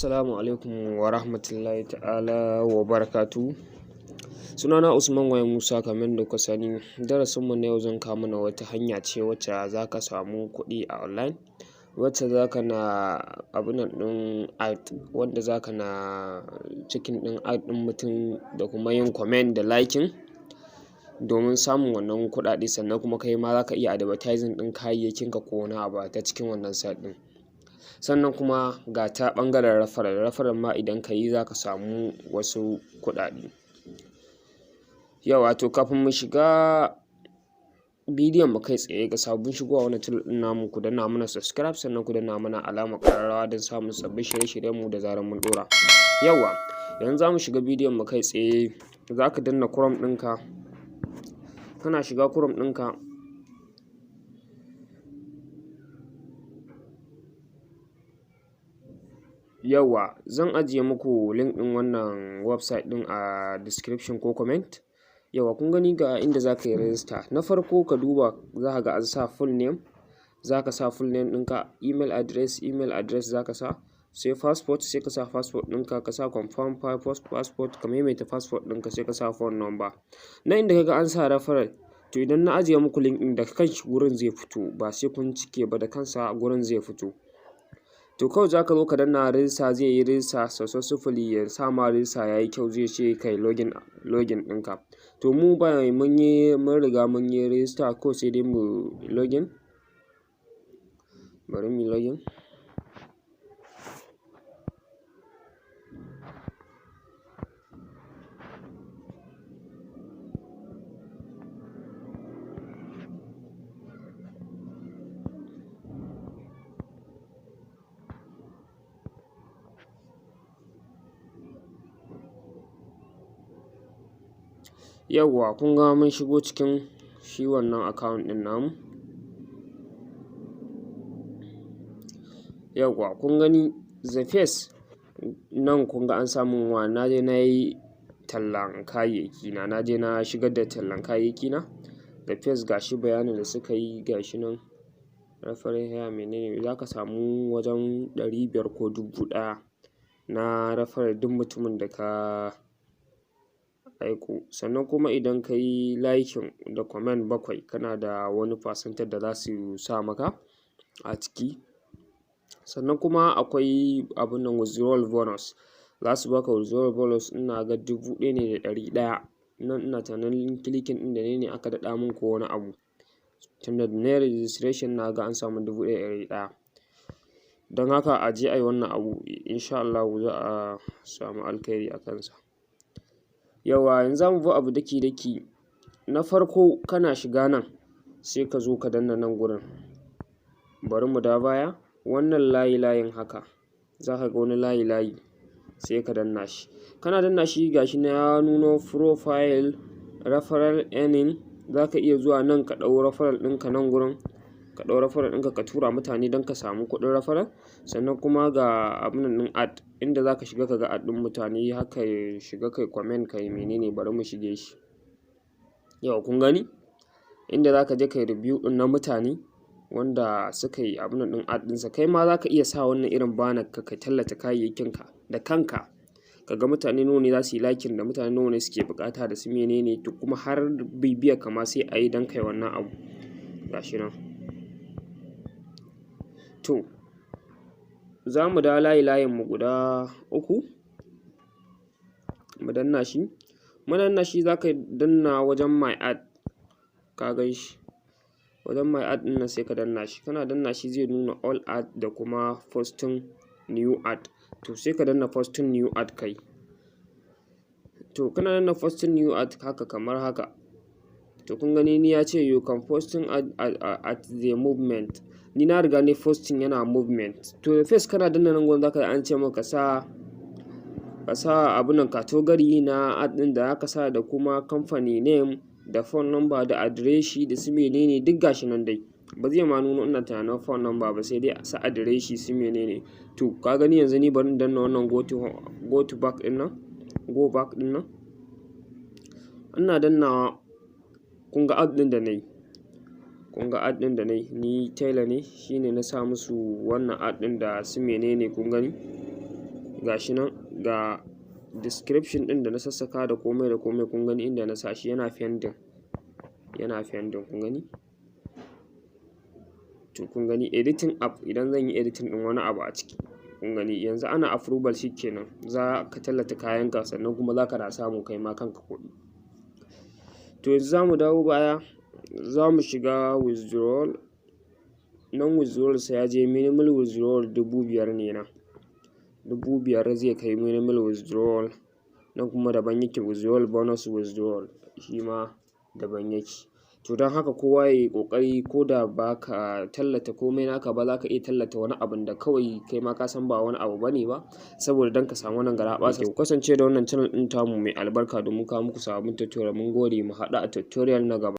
Assalamu alaikum wa rahmatullahi ta'ala wa barakatuhu. Sunana Usman Waya Musa, kamar da kuka sani. Darasinmu na yau zan kawo mana wata hanya ce wacce za ka samu kuɗi a online, wacce za ka na abunan ɗin ad, wanda za ka na cikin ɗin ad ɗin mutum da kuma yin comment da liking domin samun wannan kuɗaɗe, sannan kuma kai ma za ka iya advertising ɗin kayayyakinka ko wani abu ta cikin wannan site ɗin. Sannan kuma ga ta ɓangaren referral ma idan ka yi za ka samu wasu kuɗaɗe. Yauwa to kafin mu shiga bidiyon mu kai tsaye, ga sabbin shigowa wannan channel ɗin namu, ku danna mana subscribe, sannan ku danna mana alamar ƙararrawa don samun sabbin shirye-shiryen mu da zarar mun ɗora. Yauwa yanzu za mu shiga bidiyon mu kai tsaye. Za ka danna Chrome ɗinka, kana shiga Chrome ɗinka yauwa zan ajiye muku link ɗin wannan website ɗin a description ko comment. Yauwa kun gani ga inda za ka yi register. Na farko ka duba, za ka ga an sa full name, za ka sa full name ɗinka, email address za ka sa, sai passport, sai ka sa passport ɗinka, ka sa confirm passport, ka maimaita passport ɗinka, sai ka sa phone number. Na inda kaga an sa referral, to idan na ajiye muku link ɗin da kanshi gurin zai fito, ba sai kun cike ba, da kansa gurin zai fito. To kawai za ka zo ka danna register, zai yi register successfully, ya sa ma register ya yi kyau, zai ce kai login ɗinka. To mu ba mun riga mun yi register, ko sai dai mu login. Bari mu yi login. Yauwa kun ga mun shigo cikin shi wannan account ɗin namu. Yauwa kun gani the face nan, kun ga an samu wa na je na yi tallan kayayyaki na, na je na shigar da tallan kayayyaki na. The face gashi bayanin da suka yi gashi nan. Referral here menene, za ka samu wajen 500 ko 1000 na referral duk mutumin da ka aiko. Sannan kuma idan ka yi liking da comment 7, kana da wani percentage da za su sa maka a ciki. Sannan kuma akwai abun nan withdrawal bonus, za su baka withdrawal bonus, ina ga 1100 nan. Ina tunanin clicking ɗin da ne aka daɗa min ko wani abu, tunda da na registration na ga an samu 1100. Don haka a je a yi wannan abu, insha Allahu za a samu alkhairi a kansa. Yauwa yanzu za mu bi abu daki-daki. Na farko kana shiga nan, sai ka zo ka danna nan gurin. Bari mu dawo baya. Wannan layin haka, za ka ga wani layi, sai ka danna shi. Kana danna shi gashi na ya nuno profile, referral earning. Za ka iya zuwa nan ka ɗau referral ɗinka nan gurin, ka ɗau referral ɗinka ka tura mutane don ka samu kuɗin referral. Sannan kuma ga abun ɗin ad, inda za ka shiga ka ga ad ɗin mutane, haka ya shiga kai comment kai menene. Bari mu shige shi. Yauwa kun gani inda za ka je kai review ɗin na mutane wanda suka yi abun ɗin ad ɗinsa. Kai ma za ka iya sa wannan irin banner ka tallata kayayyakinka da kanka, ka ga mutane nawa ne za su yi liking, da mutane nawa ne suke buƙata da su menene. To kuma har bibiyar ka ma sai a yi don kai wannan abu gashi nan. To za mu dawo layin mu guda 3, mu danna shi. Mu danna shi, za ka danna wajen my ad, ka gan shi wajen my ad ɗin nan, sai ka danna shi. Kana danna shi zai nuna all ad da kuma posting new ad. To sai ka danna posting new ad kai. To kana danna posting new ad haka, kamar haka. To kun gani ni ya ce you can posting at the movement. Ni na riga ne posting yana movement. To the face kana danna nan gurin, za ka an ce maka ka sa abun nan category na ad ɗin da aka sa, da kuma company name, da phone number, da adireshi, da su menene duk gashi nan dai. Ba zai ma nuno ina tunanin phone number ba, sai dai a sa adireshi su menene. To ka gani yanzu ni bari in danna wannan go to back ɗin nan, go back ɗin nan. Ina dannawa, kun ga ad ɗin da na yi. kun ga ad ɗin da na yi, ni tailor ne, shine na sa musu wannan ad ɗin da su menene kun gani gashi nan ga description ɗin da na sassaka da komai da komai kun gani inda na sa shi yana pending kun gani. To kun gani editing app idan zan yi editing ɗin wani abu a ciki kun gani yanzu ana approval shikenan za ka tallata kayanka sannan kuma za ka na samu kai ma kanka kuɗi. To yanzu za mu dawo baya za mu shiga withdrawal, nan withdrawal sai ya je minimal withdrawal 5,000 ne nan, 5,000 zai kai minimal withdrawal, nan kuma daban yake withdrawal bonus withdrawal shi ma daban yake. To don haka kowa ya yi ƙoƙari ko da ba ka tallata komai naka ba za ka iya tallata wani abun da kawai kai ma ka san ba wani abu ba ne ba, saboda don ka samu wannan garaɓasa. Ku kasance da wannan channel ɗin tamu mai albarka domin kawo muku sababbin tutorial. Mun gode, mu haɗu a tutorial na gaba.